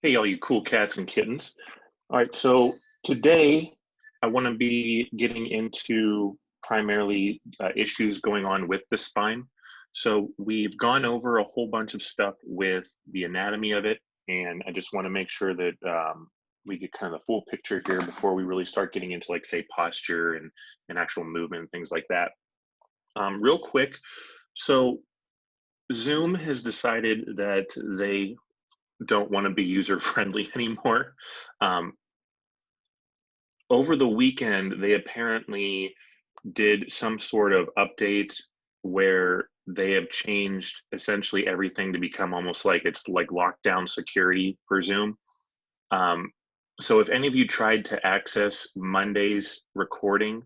Hey, all you cool cats and kittens. All right, so today I want to be getting into primarily issues going on with the spine. So we've gone over a whole bunch of stuff with the anatomy of it, and I just want to make sure that we get kind of the full picture here before we really start getting into, like, say, posture and actual movement and things like that. Real quick, so Zoom has decided that they don't want to be user friendly anymore. Um, Over the weekend, they apparently did some sort of update where they have changed essentially everything to become almost like it's like lockdown security for Zoom. Um, so if any of you tried to access Monday's recording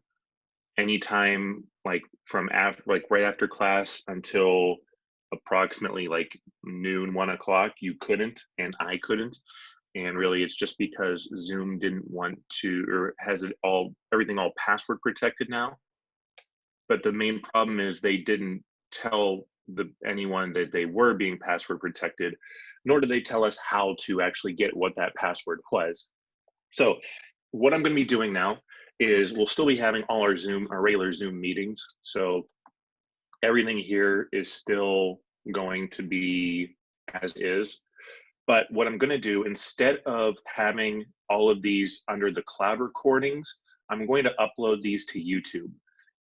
anytime, like from after, like right after class until approximately like noon, 1 o'clock, you couldn't, and I couldn't. And really it's just because Zoom didn't want to, or has it all, everything all password protected now. But the main problem is they didn't tell anyone that they were being password protected, nor did they tell us how to actually get what that password was. So what I'm going to be doing now is we'll still be having all our regular Zoom meetings. So everything here is still going to be as is. But what I'm going to do, instead of having all of these under the cloud recordings, I'm going to upload these to YouTube.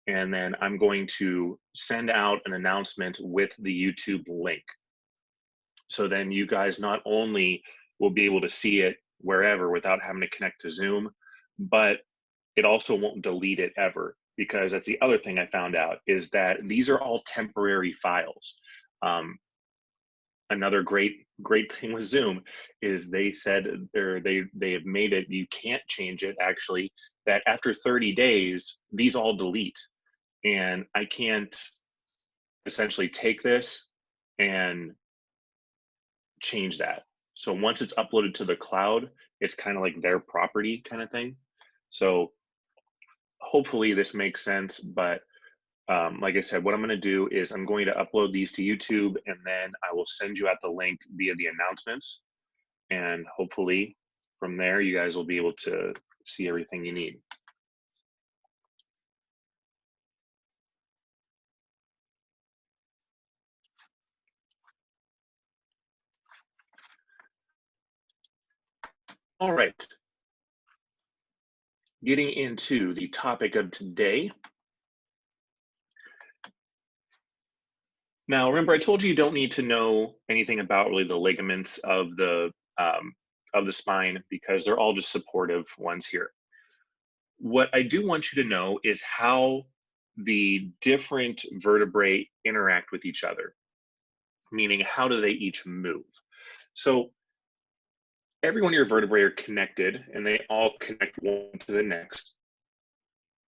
And then I'm going to send out an announcement with the YouTube link. So then you guys not only will be able to see it wherever without having to connect to Zoom, but it also won't delete it ever, because that's the other thing I found out, is that these are all temporary files. Another great thing with Zoom is they said, or they have made it, you can't change it actually, that after 30 days, these all delete. And I can't essentially take this and change that. So once it's uploaded to the cloud, it's kind of like their property kind of thing. So hopefully this makes sense, but like I said, what I'm going to do is I'm going to upload these to YouTube, and then I will send you out the link via the announcements. And hopefully from there, you guys will be able to see everything you need. All right. Getting into the topic of today. Now, remember, I told you don't need to know anything about really the ligaments of the spine, because they're all just supportive ones here. What I do want you to know is how the different vertebrae interact with each other, meaning how do they each move. So every one of your vertebrae are connected, and they all connect one to the next.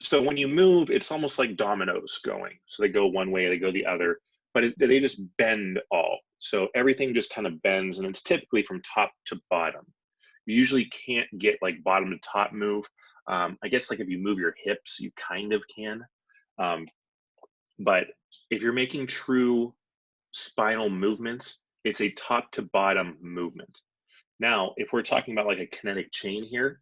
So when you move, it's almost like dominoes going. So they go one way, they go the other, but they just bend all. So everything just kind of bends, and it's typically from top to bottom. You usually can't get like bottom to top move. I guess like if you move your hips, you kind of can. But if you're making true spinal movements, it's a top to bottom movement. Now, if we're talking about like a kinetic chain here,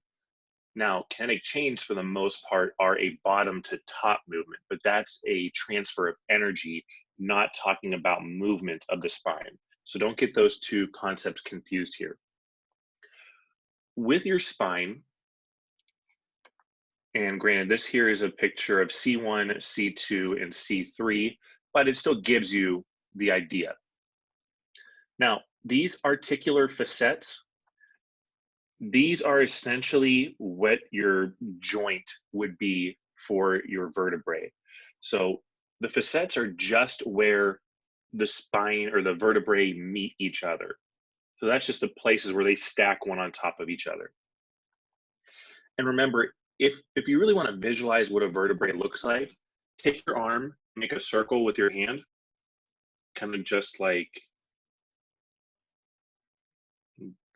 now kinetic chains for the most part are a bottom to top movement, but that's a transfer of energy, not talking about movement of the spine. So don't get those two concepts confused here. With your spine, and granted, this here is a picture of C1, C2, and C3, but it still gives you the idea. Now, these articular facets, these are essentially what your joint would be for your vertebrae. So the facets are just where the spine or the vertebrae meet each other. So that's just the places where they stack one on top of each other. And remember, if you really want to visualize what a vertebrae looks like, take your arm, make a circle with your hand, kind of just like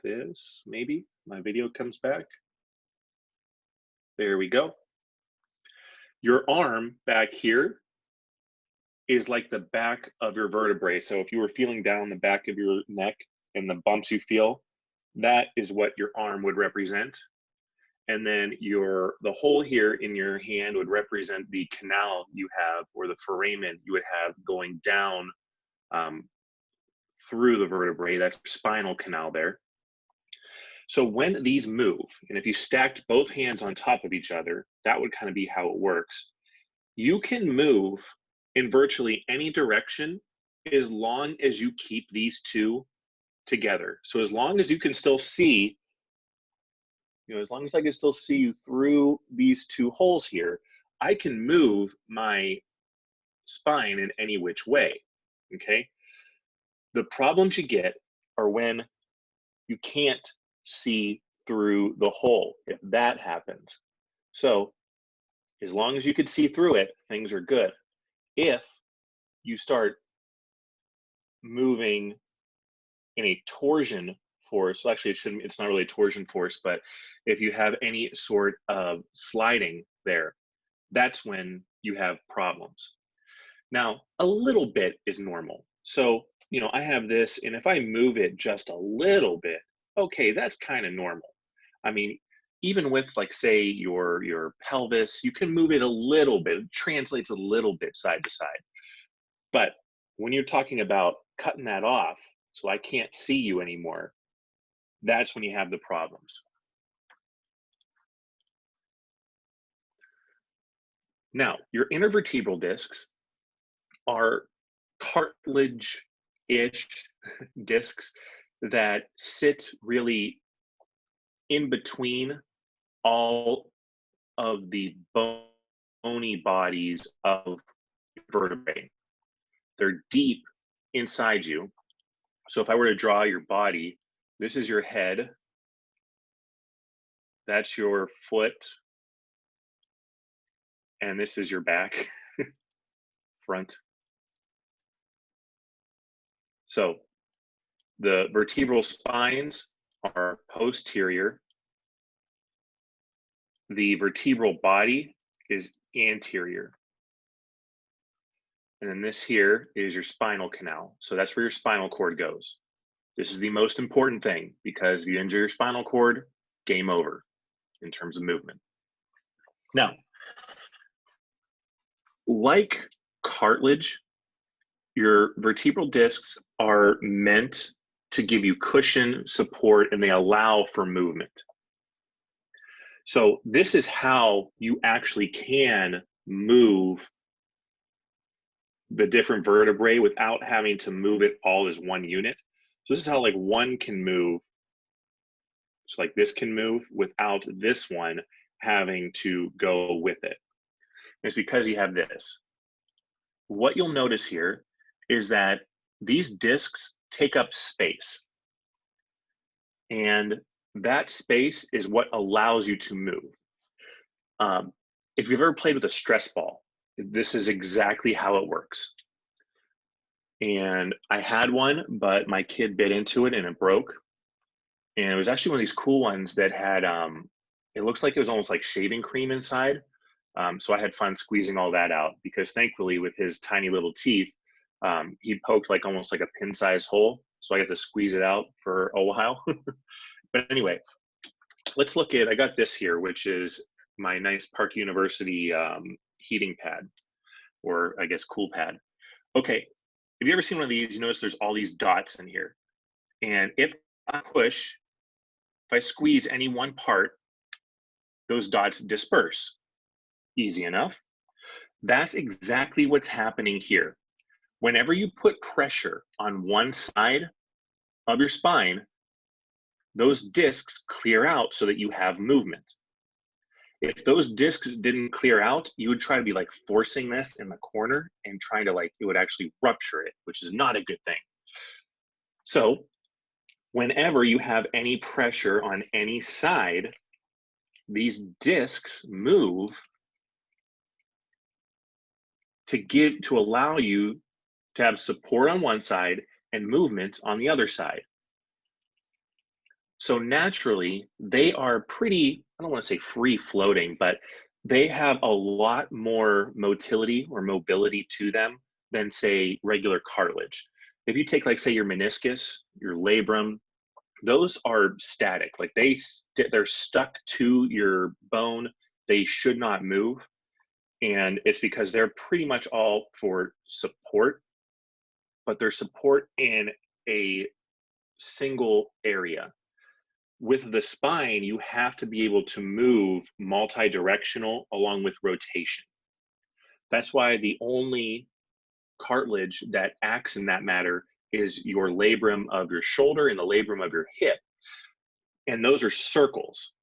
this, maybe. My video comes back. There we go. Your arm back here is like the back of your vertebrae. So if you were feeling down the back of your neck and the bumps you feel, that is what your arm would represent. And then the hole here in your hand would represent the canal you have, or the foramen you would have going down through the vertebrae. That's spinal canal there. So when these move, and if you stacked both hands on top of each other, that would kind of be how it works. You can move in virtually any direction as long as you keep these two together. So as long as you can still see, as long as I can still see you through these two holes here, I can move my spine in any which way, okay? The problems you get are when you can't see through the hole, if that happens. So as long as you could see through it, things are good. If you start moving in a torsion force, well, actually it's not really a torsion force, but if you have any sort of sliding there, that's when you have problems. Now, a little bit is normal. So, I have this, and if I move it just a little bit, okay, that's kind of normal. I mean, even with, like, say your pelvis, you can move it a little bit. It translates a little bit side to side. But when you're talking about cutting that off, so I can't see you anymore, that's when you have the problems. Now, your intervertebral discs are cartilage-ish discs that sit really in between all of the bony bodies of vertebrae. They're deep inside you. So if I were to draw your body, this is your head, that's your foot, and this is your back, front. So the vertebral spines are posterior. The vertebral body is anterior. And then this here is your spinal canal. So that's where your spinal cord goes. This is the most important thing, because if you injure your spinal cord, game over in terms of movement. Now, like cartilage, your vertebral discs are meant to give you cushion, support, and they allow for movement. So this is how you actually can move the different vertebrae without having to move it all as one unit. So this is how, like, one can move. So like this can move without this one having to go with it. It's because you have this. What you'll notice here is that these discs take up space. And that space is what allows you to move. If you've ever played with a stress ball, this is exactly how it works. And I had one, but my kid bit into it and it broke. And it was actually one of these cool ones that had, it looks like it was almost like shaving cream inside. So I had fun squeezing all that out, because thankfully with his tiny little teeth, he poked like almost like a pin-sized hole. So I got to squeeze it out for a while. But anyway, let's look at, I got this here, which is my nice Park University heating pad, or I guess cool pad. Okay, have you ever seen one of these? You notice there's all these dots in here. And if I push, if I squeeze any one part, those dots disperse. Easy enough. That's exactly what's happening here. Whenever you put pressure on one side of your spine, those discs clear out so that you have movement. If those discs didn't clear out, you would try to be like forcing this in the corner and trying to, like, it would actually rupture it, which is not a good thing. So whenever you have any pressure on any side, these discs move to allow you to have support on one side and movement on the other side. So naturally, they are pretty, I don't want to say free floating, but they have a lot more motility or mobility to them than, say, regular cartilage. If you take, like, say, your meniscus, your labrum, those are static. Like they're stuck to your bone. They should not move. And it's because they're pretty much all for support, but they're support in a single area. With the spine, you have to be able to move multi-directional along with rotation. That's why the only cartilage that acts in that matter is your labrum of your shoulder and the labrum of your hip. And those are circles.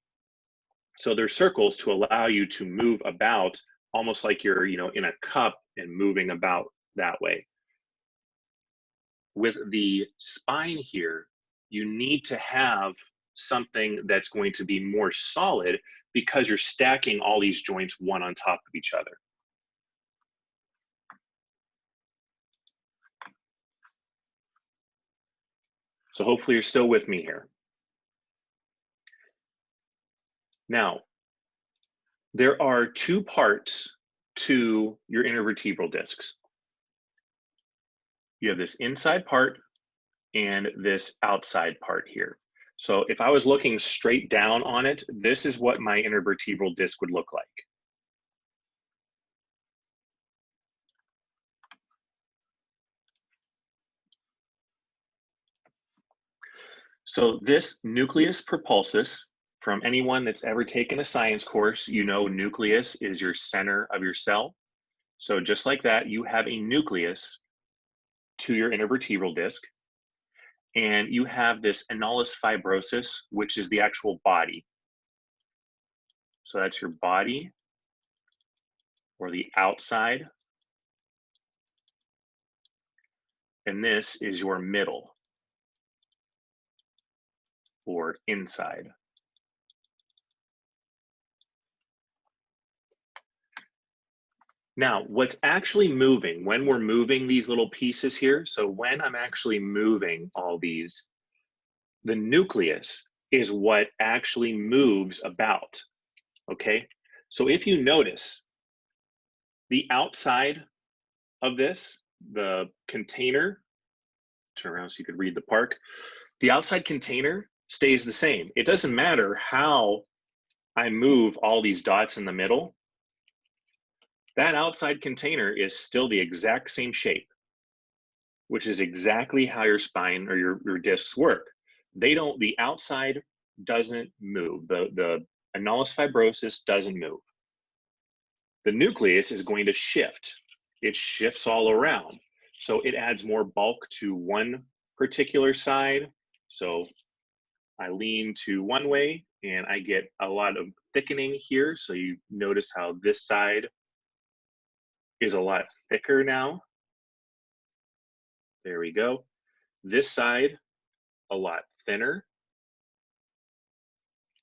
So they're circles to allow you to move about almost like you're, in a cup and moving about that way. With the spine here, you need to have something that's going to be more solid because you're stacking all these joints one on top of each other. So hopefully you're still with me here. Now, there are two parts to your intervertebral discs. You have this inside part and this outside part here. So if I was looking straight down on it, this is what my intervertebral disc would look like. So this nucleus propulsus, from anyone that's ever taken a science course, nucleus is your center of your cell. So just like that, you have a nucleus to your intervertebral disc, and you have this annulus fibrosus, which is the actual body. So that's your body, or the outside, and this is your middle, or inside. Now, what's actually moving when we're moving these little pieces here, so when I'm actually moving all these, the nucleus is what actually moves about, okay? So if you notice, the outside of this, the container, turn around so you could read the park, the outside container stays the same. It doesn't matter how I move all these dots in the middle, that outside container is still the exact same shape, which is exactly how your spine or your discs work. The outside doesn't move. The annulus fibrosus doesn't move. The nucleus is going to shift. It shifts all around. So it adds more bulk to one particular side. So I lean to one way and I get a lot of thickening here. So you notice how this side is a lot thicker now. There we go. This side, a lot thinner.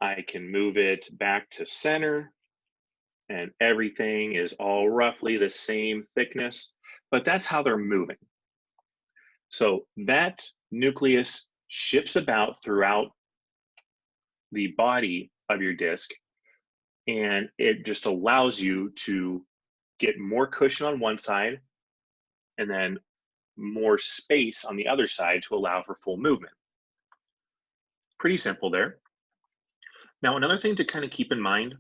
I can move it back to center and everything is all roughly the same thickness, but that's how they're moving. So that nucleus shifts about throughout the body of your disc, and it just allows you to get more cushion on one side and then more space on the other side to allow for full movement. Pretty simple there. Now, another thing to kind of keep in mind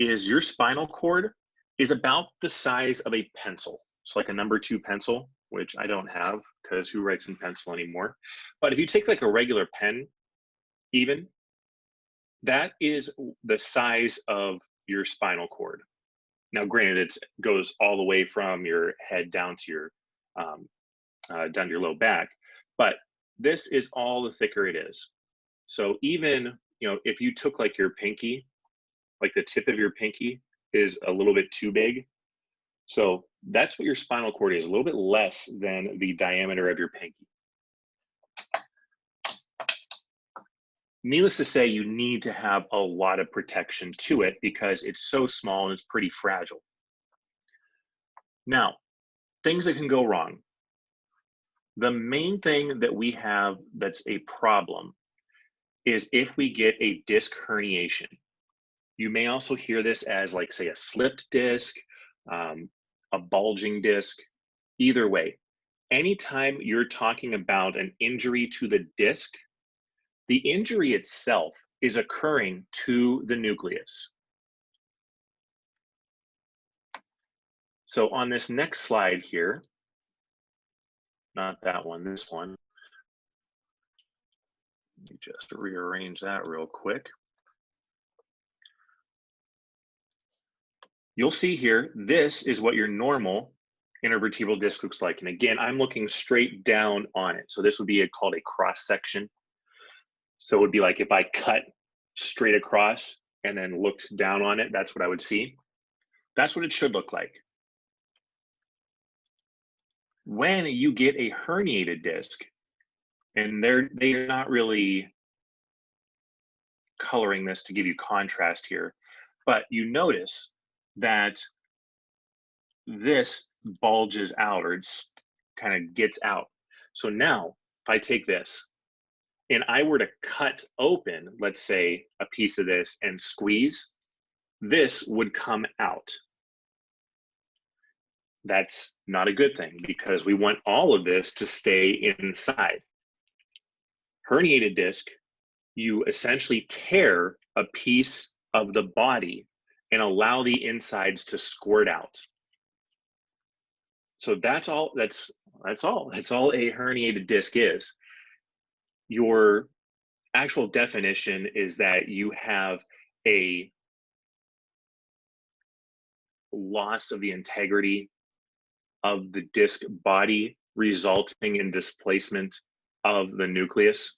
is your spinal cord is about the size of a pencil. It's like a number 2 pencil, which I don't have because who writes in pencil anymore? But if you take like a regular pen, even, that is the size of your spinal cord. Now, granted, it goes all the way from your head down to your low back, but this is all the thicker it is. So even, if you took like your pinky, like the tip of your pinky is a little bit too big. So that's what your spinal cord is, a little bit less than the diameter of your pinky. Needless to say, you need to have a lot of protection to it because it's so small and it's pretty fragile. Now, things that can go wrong. The main thing that we have that's a problem is if we get a disc herniation. You may also hear this as like, say, a slipped disc, a bulging disc. Either way, anytime you're talking about an injury to the disc, The injury itself is occurring to the nucleus. So on this next slide here, not that one, this one, let me just rearrange that real quick. You'll see here, this is what your normal intervertebral disc looks like. And again, I'm looking straight down on it. So this would be called a cross section. So it would be like if I cut straight across and then looked down on it, that's what I would see. That's what it should look like. When you get a herniated disc, and they're not really coloring this to give you contrast here, but you notice that this bulges out, or it's kind of gets out. So now if I take this and I were to cut open, let's say, a piece of this and squeeze, this would come out. That's not a good thing because we want all of this to stay inside. Herniated disc, you essentially tear a piece of the body and allow the insides to squirt out. So that's all a herniated disc is. Your actual definition is that you have a loss of the integrity of the disc body resulting in displacement of the nucleus.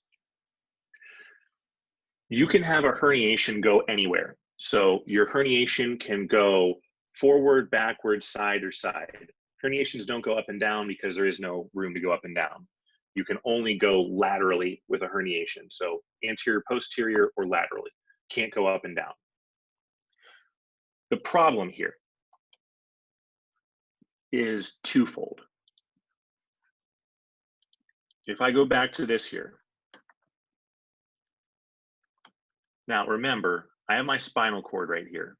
You can have a herniation go anywhere. So your herniation can go forward, backward, side, or side. Herniations don't go up and down because there is no room to go up and down. You can only go laterally with a herniation. So anterior, posterior, or laterally. Can't go up and down. The problem here is twofold. If I go back to this here, now remember, I have my spinal cord right here.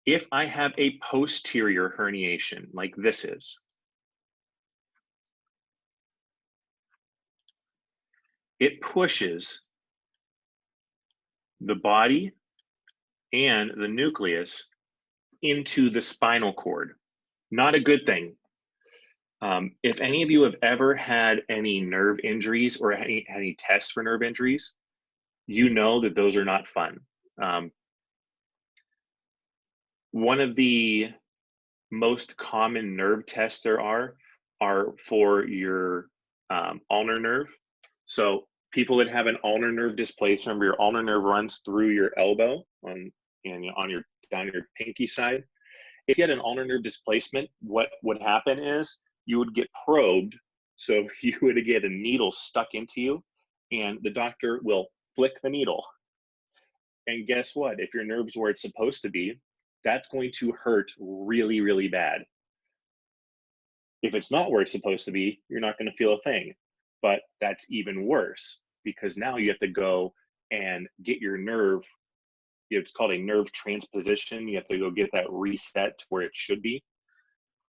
If I have a posterior herniation like this is, it pushes the body and the nucleus into the spinal cord. Not a good thing. If any of you have ever had any nerve injuries or any tests for nerve injuries, you know that those are not fun. One of the most common nerve tests there are for your ulnar nerve. So people that have an ulnar nerve displacement, your ulnar nerve runs through your elbow down your pinky side. If you had an ulnar nerve displacement, what would happen is you would get probed. So you would get a needle stuck into you, and the doctor will flick the needle. And guess what? If your nerve's where it's supposed to be, that's going to hurt really, really bad. If it's not where it's supposed to be, you're not going to feel a thing. But that's even worse because now you have to go and get your nerve. It's called a nerve transposition. You have to go get that reset to where it should be.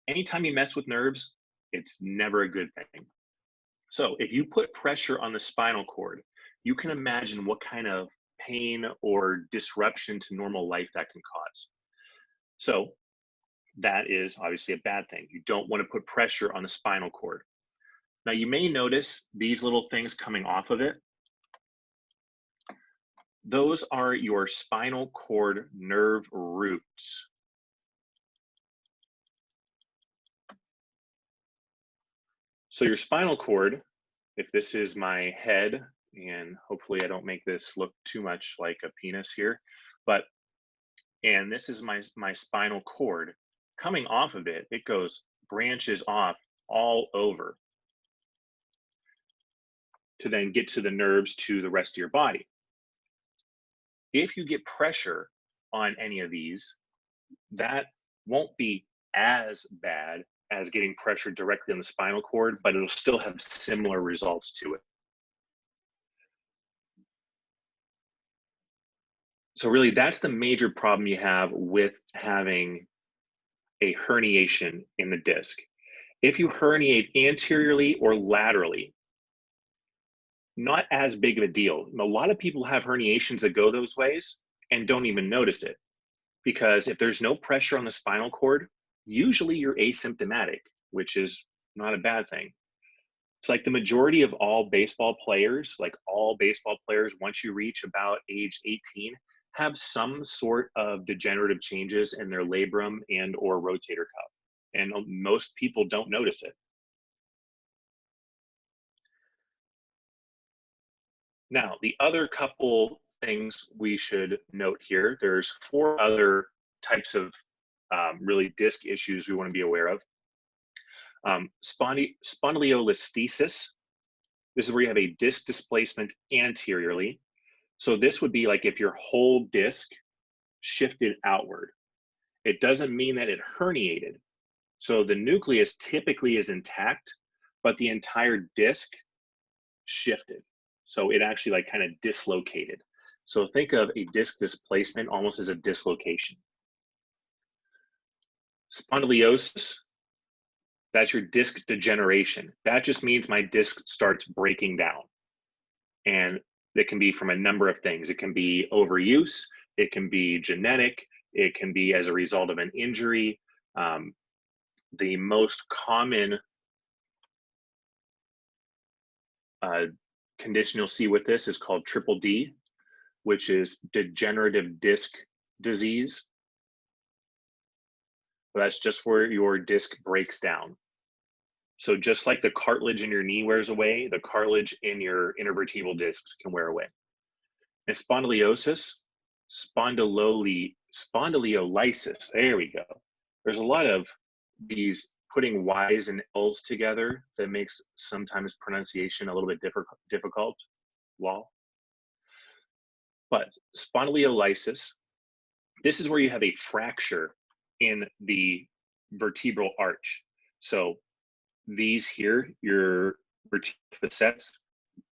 Anytime you mess with nerves, it's never a good thing. So if you put pressure on the spinal cord, you can imagine what kind of pain or disruption to normal life that can cause. So that is obviously a bad thing. You don't want to put pressure on the spinal cord. Now you may notice these little things coming off of it. Those are your spinal cord nerve roots. So your spinal cord, if this is my head, and hopefully I don't make this look too much like a penis here, and this is my spinal cord, coming off of it, it branches off all over to then get to the nerves to the rest of your body. If you get pressure on any of these, that won't be as bad as getting pressure directly on the spinal cord, but it'll still have similar results to it. So really, that's the major problem you have with having a herniation in the disc. If you herniate anteriorly or laterally, not as big of a deal. A lot of people have herniations that go those ways and don't even notice it, because if there's no pressure on the spinal cord, usually you're asymptomatic, which is not a bad thing. It's like the majority of all baseball players, once you reach about age 18, have some sort of degenerative changes in their labrum and or rotator cuff. And most people don't notice it. Now, the other couple things we should note here, there's 4 other types of really disc issues we want to be aware of. Spondylolisthesis. This is where you have a disc displacement anteriorly. So this would be like if your whole disc shifted outward. It doesn't mean that it herniated. So the nucleus typically is intact, but the entire disc shifted. So it actually like kind of dislocated. So think of a disc displacement almost as a dislocation. Spondylosis, that's your disc degeneration. That just means my disc starts breaking down. And it can be from a number of things. It can be overuse, it can be genetic, it can be as a result of an injury. The most common condition you'll see with this is called triple D, which is degenerative disc disease. That's just where your disc breaks down. So just like the cartilage in your knee wears away, the cartilage in your intervertebral discs can wear away. And spondylosis, spondylolysis, there we go. There's a lot of these putting Y's and L's together that makes sometimes pronunciation a little bit difficult. Lol. But spondylolysis, this is where you have a fracture in the vertebral arch. So these here, your vertebral facets,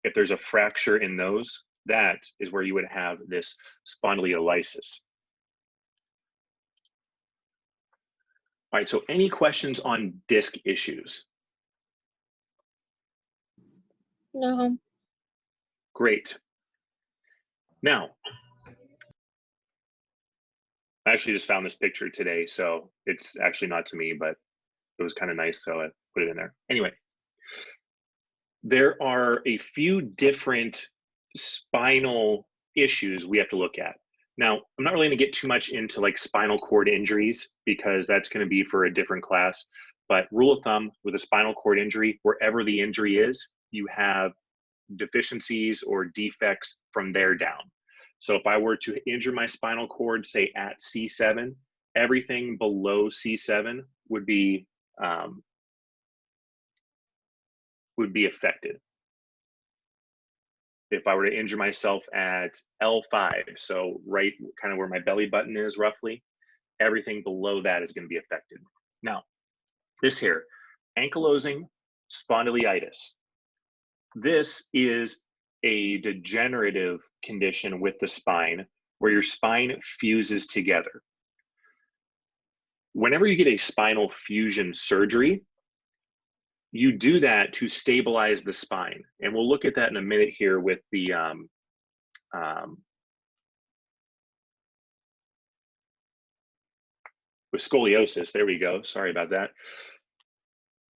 if there's a fracture in those, that is where you would have this spondylolysis. All right, so any questions on disc issues? No. Great. Now, I actually just found this picture today, so it's actually not to me, but it was kind of nice, so I put it in there. Anyway, there are a few different spinal issues we have to look at. Now, I'm not really going to get too much into like spinal cord injuries because that's going to be for a different class. But rule of thumb with a spinal cord injury, wherever the injury is, you have deficiencies or defects from there down. So if I were to injure my spinal cord, say at C7, everything below C7 would be affected. If I were to injure myself at L5, so right kind of where my belly button is roughly, everything below that is going to be affected. Now, this here, ankylosing spondylitis. This is a degenerative condition with the spine where your spine fuses together. Whenever you get a spinal fusion surgery, you do that to stabilize the spine. And we'll look at that in a minute here with the with scoliosis. There we go. Sorry about that.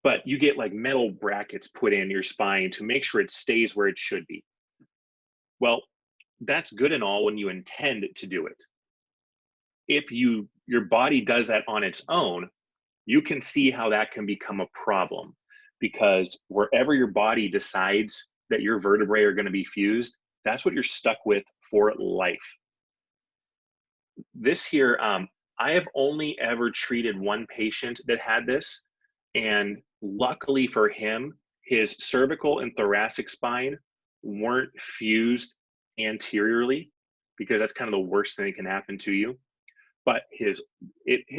But you get like metal brackets put in your spine to make sure it stays where it should be. Well, that's good and all when you intend to do it. If your body does that on its own, you can see how that can become a problem, because wherever your body decides that your vertebrae are going to be fused, that's what you're stuck with for life. This here, I have only ever treated one patient that had this, and luckily for him, his cervical and thoracic spine weren't fused anteriorly, because that's kind of the worst thing that can happen to you. But his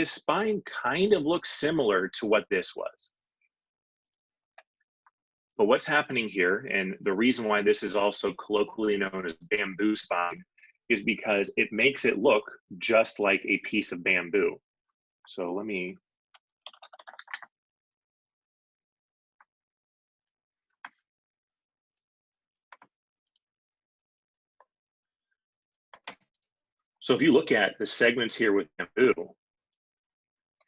spine kind of looks similar to what this was. But what's happening here, and the reason why this is also colloquially known as bamboo spine, is because it makes it look just like a piece of bamboo. So let me So if you look at the segments here with bamboo,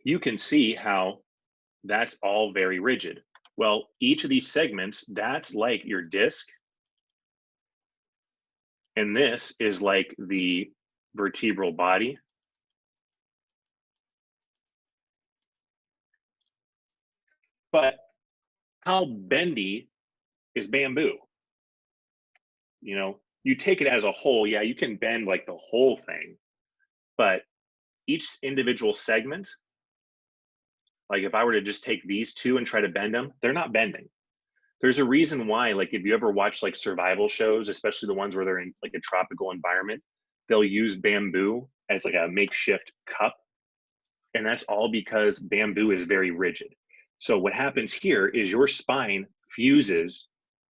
you can see how that's all very rigid. Well, each of these segments, that's like your disc, and this is like the vertebral body. But how bendy is bamboo? You know, you take it as a whole, yeah, you can bend like the whole thing, but each individual segment, like if I were to just take these two and try to bend them, they're not bending. There's a reason why, like if you ever watch like survival shows, especially the ones where they're in like a tropical environment, they'll use bamboo as like a makeshift cup. And that's all because bamboo is very rigid. So what happens here is your spine fuses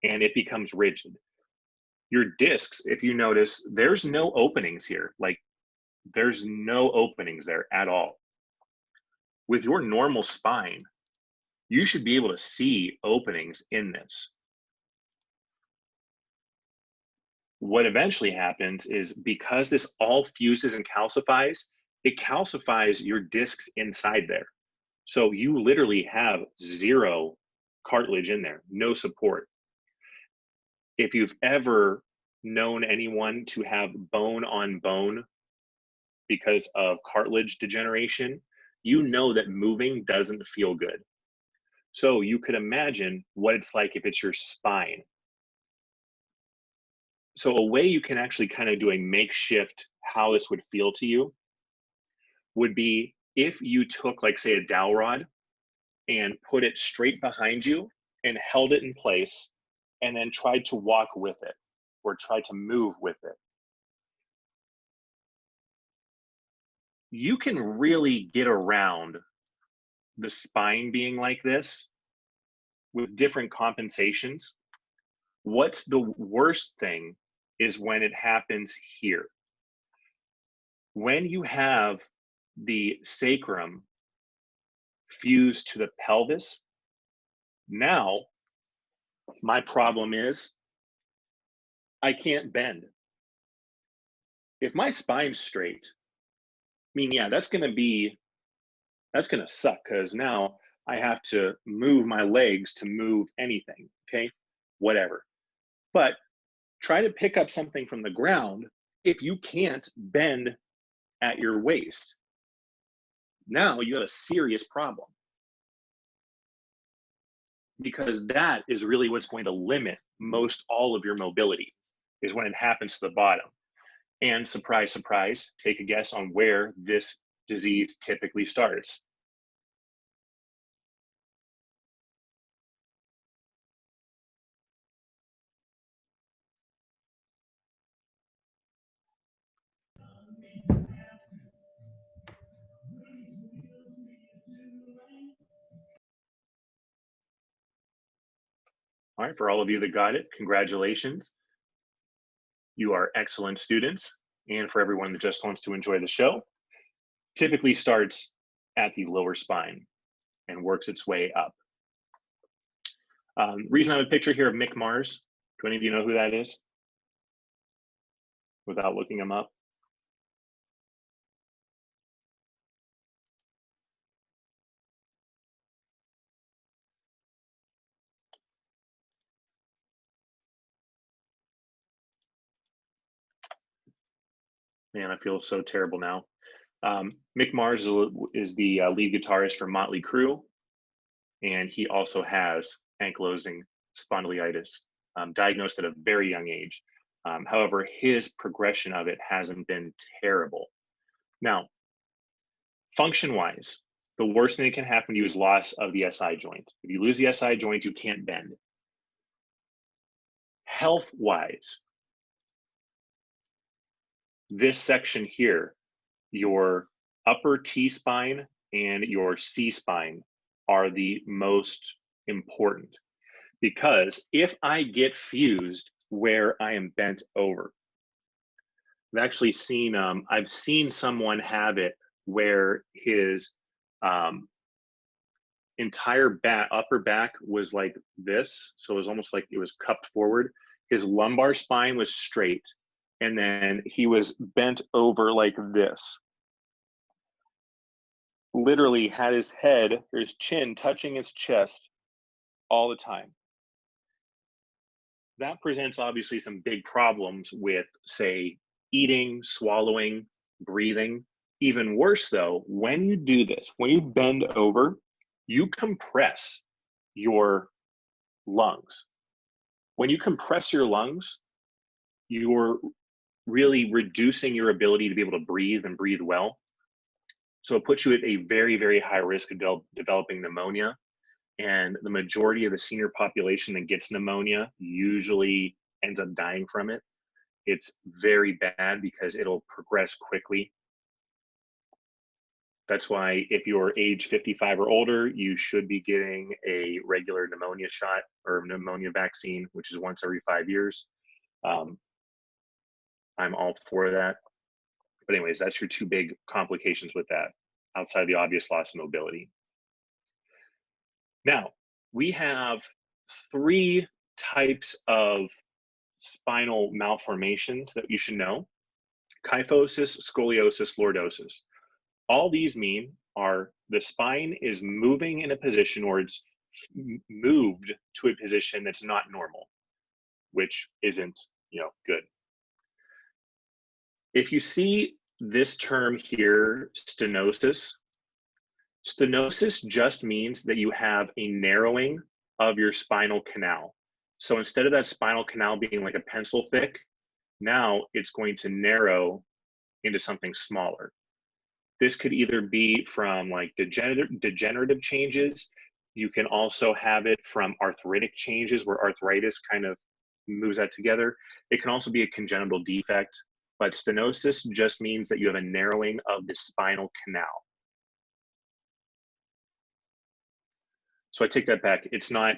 and it becomes rigid. Your discs, if you notice, there's no openings here. Like there's no openings there at all. With your normal spine, you should be able to see openings in this. What eventually happens is because this all fuses and calcifies, it calcifies your discs inside there. So you literally have zero cartilage in there, no support. If you've ever known anyone to have bone on bone because of cartilage degeneration, you know that moving doesn't feel good. So you could imagine what it's like if it's your spine. So a way you can actually kind of do a makeshift how this would feel to you would be if you took, like, say, a dowel rod and put it straight behind you and held it in place and then tried to walk with it or try to move with it. You can really get around the spine being like this with different compensations. What's the worst thing is when it happens here. When you have the sacrum fused to the pelvis, now my problem is I can't bend. If my spine's straight, I mean, yeah, that's gonna suck because now I have to move my legs to move anything, okay? Whatever. But try to pick up something from the ground if you can't bend at your waist. Now you have a serious problem because that is really what's going to limit most all of your mobility is when it happens to the bottom. And surprise, surprise, take a guess on where this disease typically starts. All right, for all of you that got it, congratulations. You are excellent students. And for everyone that just wants to enjoy the show, typically starts at the lower spine and works its way up. Reason I have a picture here of Mick Mars. Do any of you know who that is? Without looking him up. Man, I feel so terrible now. Mick Mars is the lead guitarist for Motley Crue, and he also has ankylosing spondylitis, diagnosed at a very young age. However, his progression of it hasn't been terrible. Now, function-wise, the worst thing that can happen to you is loss of the SI joint. If you lose the SI joint, you can't bend. Health-wise, this section here, your upper T-spine and your C-spine are the most important, because if I get fused where I am bent over, I've actually seen, I've seen someone have it where his entire upper back was like this. So it was almost like it was cupped forward. His lumbar spine was straight, And then he was bent over like this. Literally had his head or his chin touching his chest all the time. That presents obviously some big problems with, say, eating, swallowing, breathing. Even worse though, when you do this, when you bend over, you compress your lungs. When you compress your lungs, you're really reducing your ability to be able to breathe and breathe well. So it puts you at a very, very high risk of developing pneumonia. And the majority of the senior population that gets pneumonia usually ends up dying from it. It's very bad because it'll progress quickly. That's why if you're age 55 or older, you should be getting a regular pneumonia shot or pneumonia vaccine, which is once every 5 years. I'm all for that. But anyways, that's your two big complications with that, outside the obvious loss of mobility. Now, we have 3 types of spinal malformations that you should know: kyphosis, scoliosis, lordosis. All these mean are the spine is moving in a position, or it's moved to a position that's not normal, which isn't, good. If you see this term here, stenosis just means that you have a narrowing of your spinal canal. So instead of that spinal canal being like a pencil thick, now it's going to narrow into something smaller. This could either be from like degenerative changes. You can also have it from arthritic changes where arthritis kind of moves that together. It can also be a congenital defect, but stenosis just means that you have a narrowing of the spinal canal. So I take that back. It's not,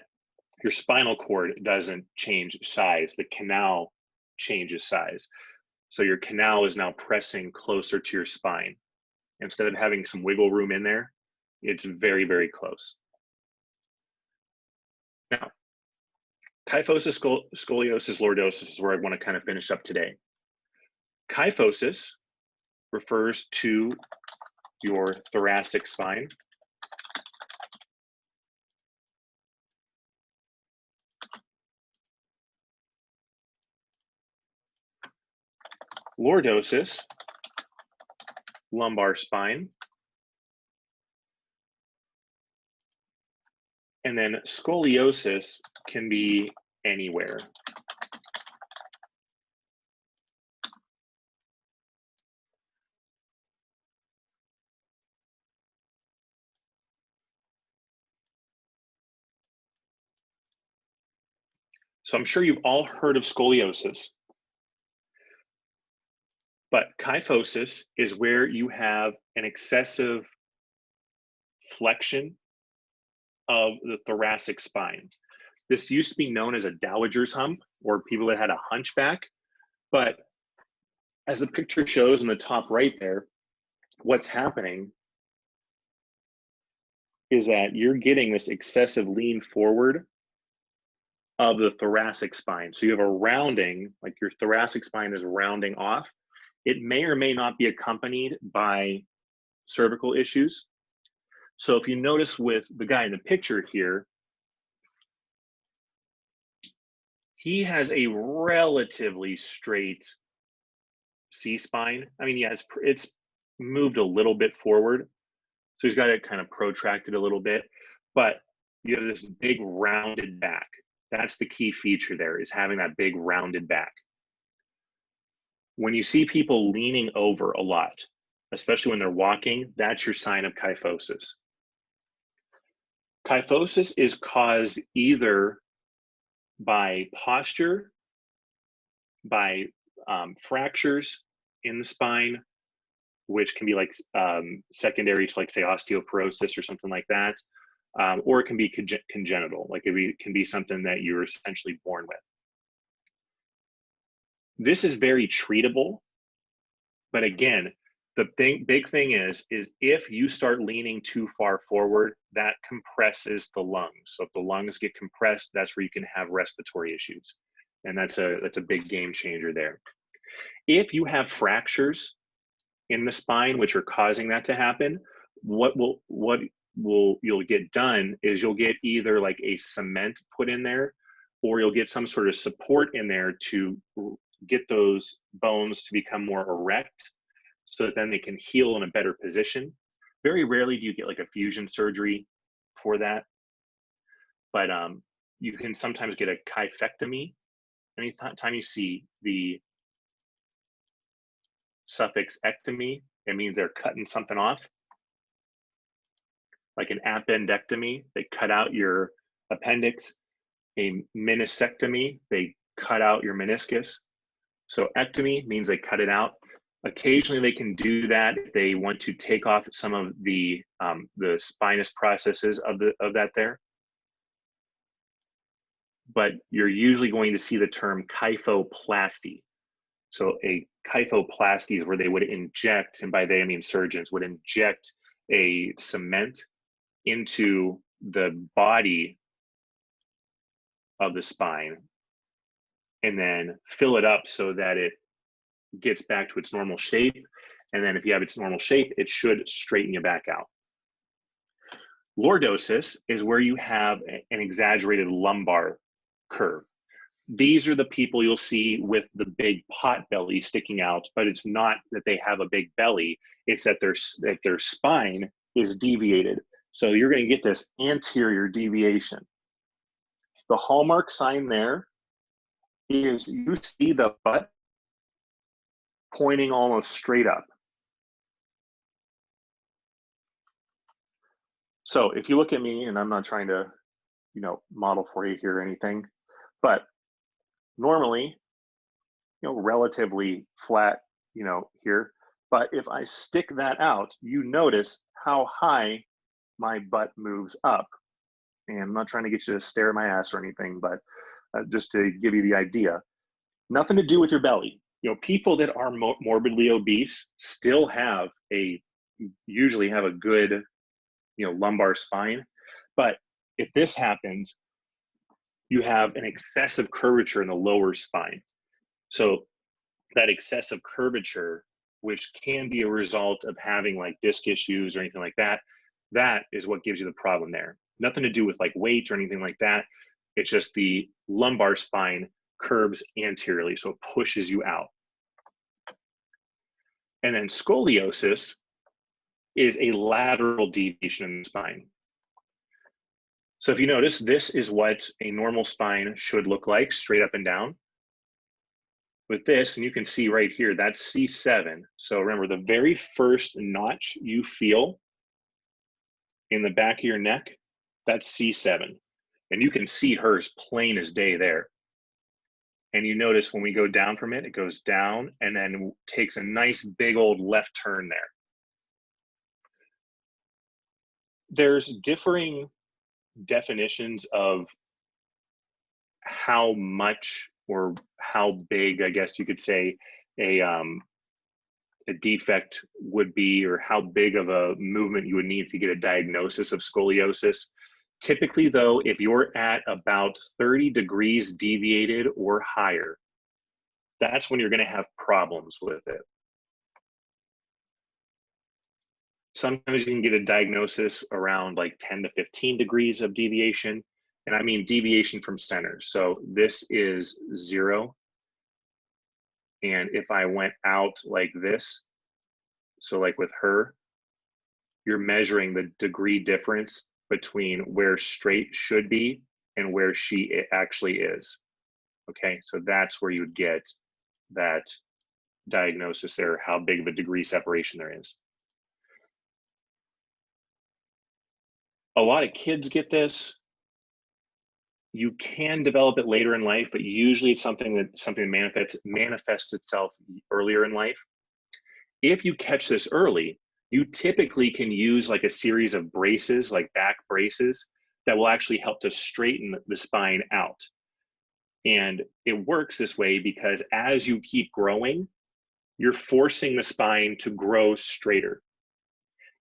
your spinal cord doesn't change size, the canal changes size. So your canal is now pressing closer to your spine. Instead of having some wiggle room in there, it's very, very close. Now, kyphosis, scoliosis, lordosis is where I want to kind of finish up today. Kyphosis refers to your thoracic spine. Lordosis, lumbar spine. And then scoliosis can be anywhere. So I'm sure you've all heard of scoliosis, but kyphosis is where you have an excessive flexion of the thoracic spine. This used to be known as a dowager's hump, or people that had a hunchback, but as the picture shows in the top right there, what's happening is that you're getting this excessive lean forward of the thoracic spine. So you have a rounding, like your thoracic spine is rounding off. It may or may not be accompanied by cervical issues. So if you notice with the guy in the picture here, he has a relatively straight C-spine. I mean, yeah, it's moved a little bit forward. So he's got it kind of protracted a little bit, but you have this big rounded back. That's the key feature there, is having that big rounded back. When you see people leaning over a lot, especially when they're walking, that's your sign of kyphosis. Kyphosis is caused either by posture, by fractures in the spine, which can be like secondary to, like, say, osteoporosis or something like that, or it can be congenital, like it can be something that you're essentially born with. This is very treatable, but again, the big thing is if you start leaning too far forward, that compresses the lungs. So if the lungs get compressed, that's where you can have respiratory issues, and that's a big game changer there. If you have fractures in the spine, which are causing that to happen, what you'll get done is you'll get either like a cement put in there, or you'll get some sort of support in there to get those bones to become more erect so that then they can heal in a better position. Very rarely do you get like a fusion surgery for that, but you can sometimes get a kyphectomy. Anytime you see the suffix ectomy, it means they're cutting something off. Like an appendectomy, they cut out your appendix. A meniscectomy, they cut out your meniscus. So ectomy means they cut it out. Occasionally they can do that if they want to take off some of the spinous processes of that there. But you're usually going to see the term kyphoplasty. So a kyphoplasty is where they would inject, and by they I mean surgeons, would inject a cement into the body of the spine and then fill it up so that it gets back to its normal shape. And then if you have its normal shape, it should straighten you back out. Lordosis is where you have an exaggerated lumbar curve. These are the people you'll see with the big pot belly sticking out, but it's not that they have a big belly, it's that their spine is deviated. So you're going to get this anterior deviation. The hallmark sign there is you see the butt pointing almost straight up. So if you look at me, and I'm not trying to, model for you here or anything, but normally, relatively flat, here. But if I stick that out, you notice how high my butt moves up. And I'm not trying to get you to stare at my ass or anything, but just to give you the idea. Nothing to do with your belly. People that are morbidly obese still usually have a good, lumbar spine. But if this happens, you have an excessive curvature in the lower spine. So that excessive curvature, which can be a result of having like disc issues or anything like that, that is what gives you the problem there. Nothing to do with like weight or anything like that. It's just the lumbar spine curves anteriorly, so it pushes you out. And then scoliosis is a lateral deviation in the spine. So if you notice, this is what a normal spine should look like, straight up and down. With this, and you can see right here, that's C7. So remember, the very first notch you feel in the back of your neck, that's C7. And you can see hers plain as day there. And you notice when we go down from it, it goes down and then takes a nice big old left turn there. There's differing definitions of how much or how big, I guess you could say, a defect would be, or how big of a movement you would need to get a diagnosis of scoliosis. Typically though, if you're at about 30 degrees deviated or higher, that's when you're going to have problems with it. Sometimes you can get a diagnosis around like 10 to 15 degrees of deviation. And I mean deviation from center. So this is 0. And if I went out like this, so like with her, you're measuring the degree difference between where straight should be and where she actually is. Okay, so that's where you would get that diagnosis there, how big of a degree separation there is. A lot of kids get this. You can develop it later in life, but usually it's something that manifests itself earlier in life. If you catch this early, you typically can use like a series of braces, like back braces, that will actually help to straighten the spine out. And it works this way because as you keep growing, you're forcing the spine to grow straighter.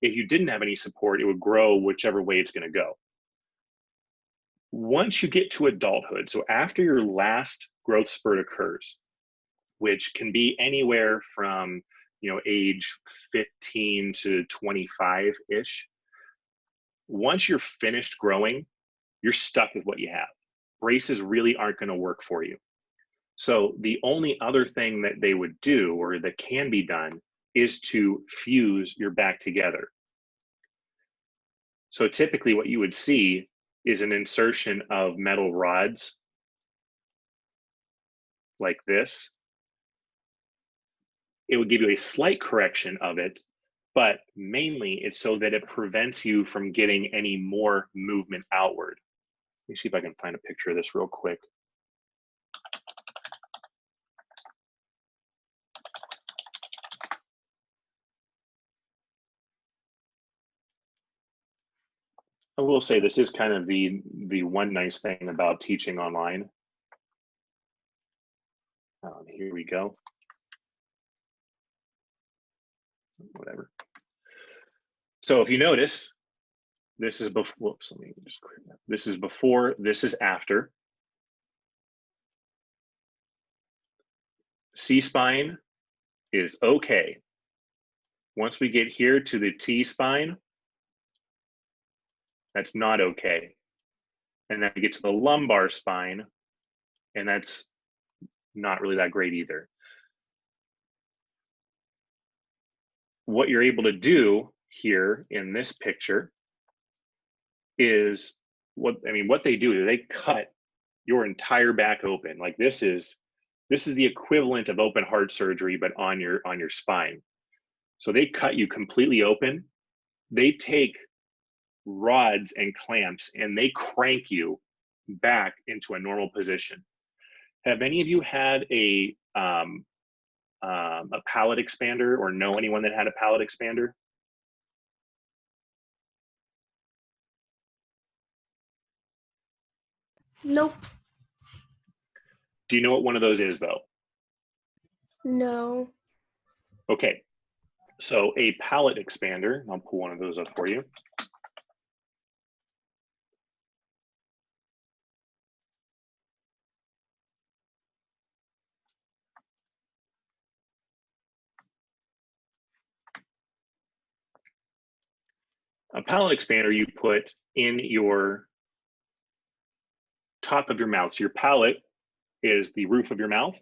If you didn't have any support, it would grow whichever way it's going to go. Once you get to adulthood, so after your last growth spurt occurs, which can be anywhere from, age 15 to 25-ish. Once you're finished growing, you're stuck with what you have. Braces really aren't going to work for you. So the only other thing that they would do, or that can be done, is to fuse your back together. So typically what you would see is an insertion of metal rods like this. It would give you a slight correction of it, but mainly it's so that it prevents you from getting any more movement outward. Let me see if I can find a picture of this real quick. I will say this is kind of the one nice thing about teaching online. Here we go. Whatever. So if you notice, this is before, whoops, let me just clear that. This is before, this is after. C-spine is okay. Once we get here to the T-spine, that's not okay. And then we get to the lumbar spine, and that's not really that great either. What you're able to do here in this picture is what they do is they cut your entire back open. Like this is the equivalent of open heart surgery, but on your spine. So they cut you completely open. They take rods and clamps and they crank you back into a normal position. Have any of you had a palate expander, or know anyone that had a palate expander? Nope. Do you know what one of those is though? No. Okay, so a palate expander, I'll pull one of those up for you. A palate expander you put in your top of your mouth. So your palate is the roof of your mouth.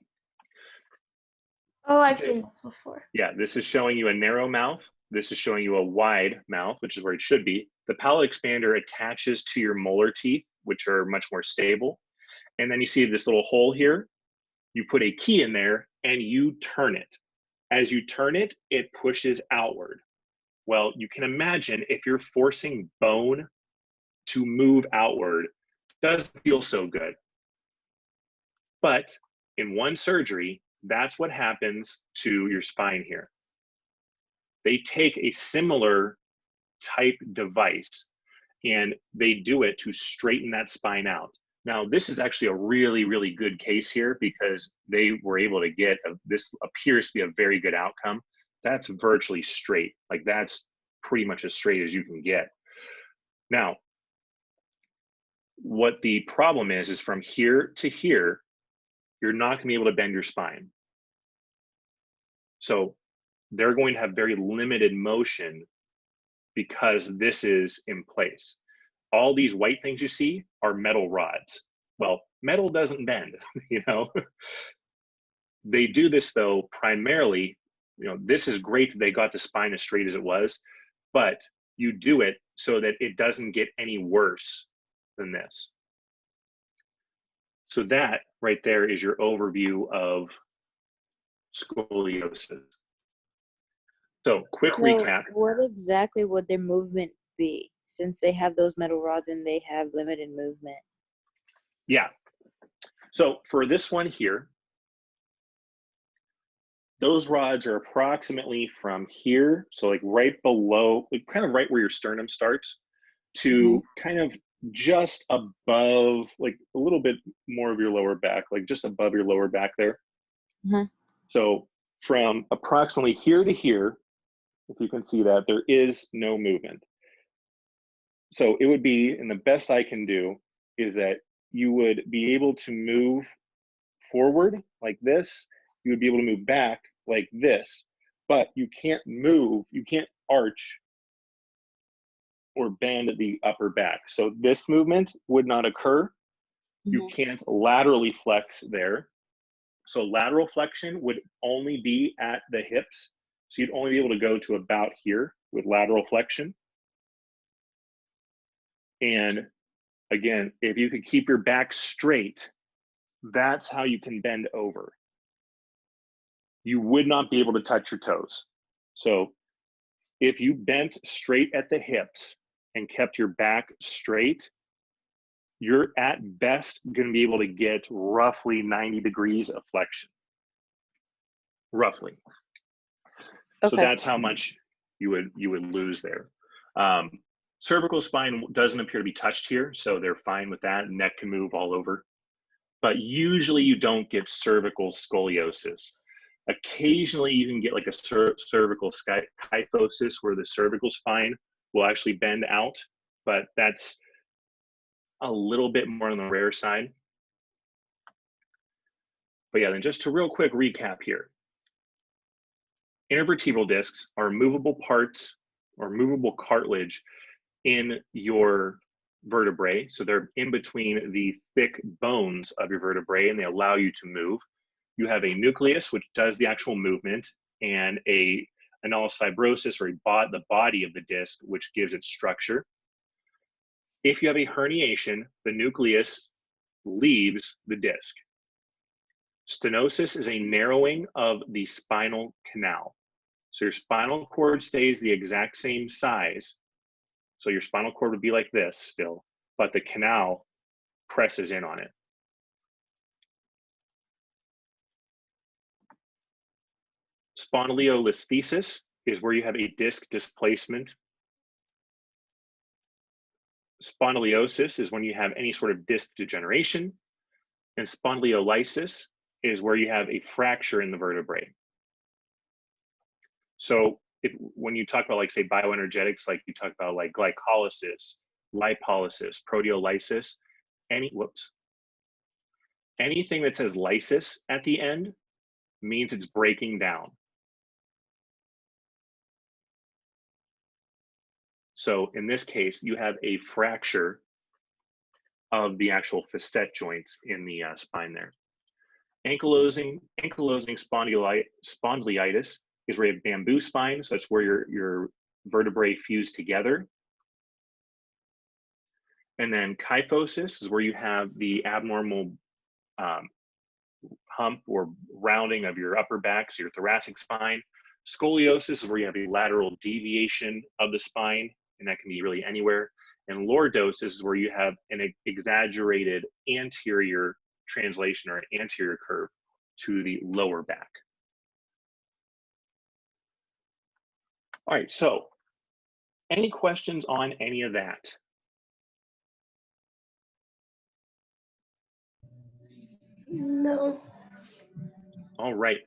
Oh, I've seen this before. Yeah, this is showing you a narrow mouth. This is showing you a wide mouth, which is where it should be. The palate expander attaches to your molar teeth, which are much more stable. And then you see this little hole here. You put a key in there and you turn it. As you turn it, it pushes outward. Well, you can imagine if you're forcing bone to move outward, it doesn't feel so good. But in one surgery, that's what happens to your spine here. They take a similar type device and they do it to straighten that spine out. Now, this is actually a really, really good case here because they were able to get, this appears to be a very good outcome. That's virtually straight. Like that's pretty much as straight as you can get. Now, what the problem is from here to here, you're not gonna be able to bend your spine. So they're going to have very limited motion because this is in place. All these white things you see are metal rods. Well, metal doesn't bend, you know? They do this though, primarily, this is great that they got the spine as straight as it was, but you do it so that it doesn't get any worse than this. So that right there is your overview of scoliosis. So quick recap. What exactly would their movement be, since they have those metal rods and they have limited movement? Yeah. So for this one here, those rods are approximately from here, so like right below, like kind of right where your sternum starts, to kind of just above, like a little bit more of your lower back, like just above your lower back there. So from approximately here to here, if you can see that, there is no movement. So it would be, and the best I can do is that you would be able to move forward like this you would be able to move back like this, but you can't move, you can't arch or bend the upper back. So this movement would not occur. You can't laterally flex there. So lateral flexion would only be at the hips. So you'd only be able to go to about here with lateral flexion. And again, if you could keep your back straight, that's how you can bend over. You would not be able to touch your toes. So if you bent straight at the hips and kept your back straight, you're at best going to be able to get roughly 90 degrees of flexion. Roughly. Okay. So that's how much you would lose there. Cervical spine doesn't appear to be touched here, so they're fine with that. Neck can move all over. But usually you don't get cervical scoliosis. Occasionally you can get like a cervical kyphosis where the cervical spine will actually bend out, but that's a little bit more on the rare side. But yeah, then just to real quick recap here. Intervertebral discs are movable parts or movable cartilage in your vertebrae. So they're in between the thick bones of your vertebrae and they allow you to move. You have a nucleus, which does the actual movement, and a annulus fibrosus, or the body of the disc, which gives it structure. If you have a herniation, the nucleus leaves the disc. Stenosis is a narrowing of the spinal canal. So your spinal cord stays the exact same size. So your spinal cord would be like this still, but the canal presses in on it. Spondylolisthesis is where you have a disc displacement. Spondylosis is when you have any sort of disc degeneration. And spondylolysis is where you have a fracture in the vertebrae. So when you talk about, like, say, bioenergetics, like you talk about like glycolysis, lipolysis, proteolysis, anything that says lysis at the end means it's breaking down. So in this case, you have a fracture of the actual facet joints in the spine there. Ankylosing spondylitis is where you have bamboo spine. So that's where your vertebrae fuse together. And then kyphosis is where you have the abnormal hump or rounding of your upper back, so your thoracic spine. Scoliosis is where you have a lateral deviation of the spine, and that can be really anywhere. And lordosis is where you have an exaggerated anterior translation or an anterior curve to the lower back. All right, so any questions on any of that? No. All right.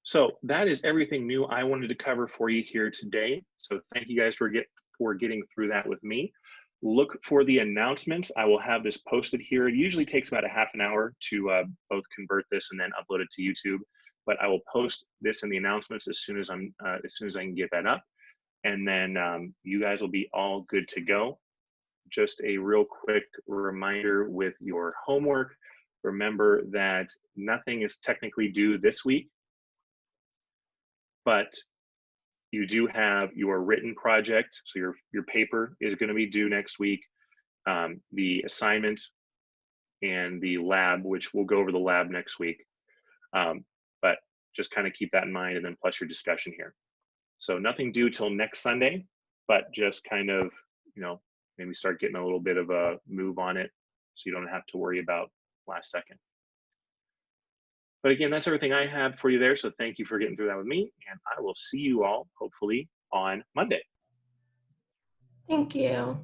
So that is everything new I wanted to cover for you here today. So thank you guys for getting through that with me. Look for the announcements. I will have this posted here. It usually takes about a half an hour to both convert this and then upload it to YouTube. But I will post this in the announcements as soon as I can get that up, and then you guys will be all good to go. Just a real quick reminder with your homework. Remember that nothing is technically due this week, but you do have your written project. So your paper is going to be due next week. The assignment and the lab, which we'll go over the lab next week. But just kind of keep that in mind, and then plus your discussion here. So nothing due till next Sunday, but just kind of, maybe start getting a little bit of a move on it so you don't have to worry about last second. But again, that's everything I have for you there. So thank you for getting through that with me, and I will see you all hopefully on Monday. Thank you.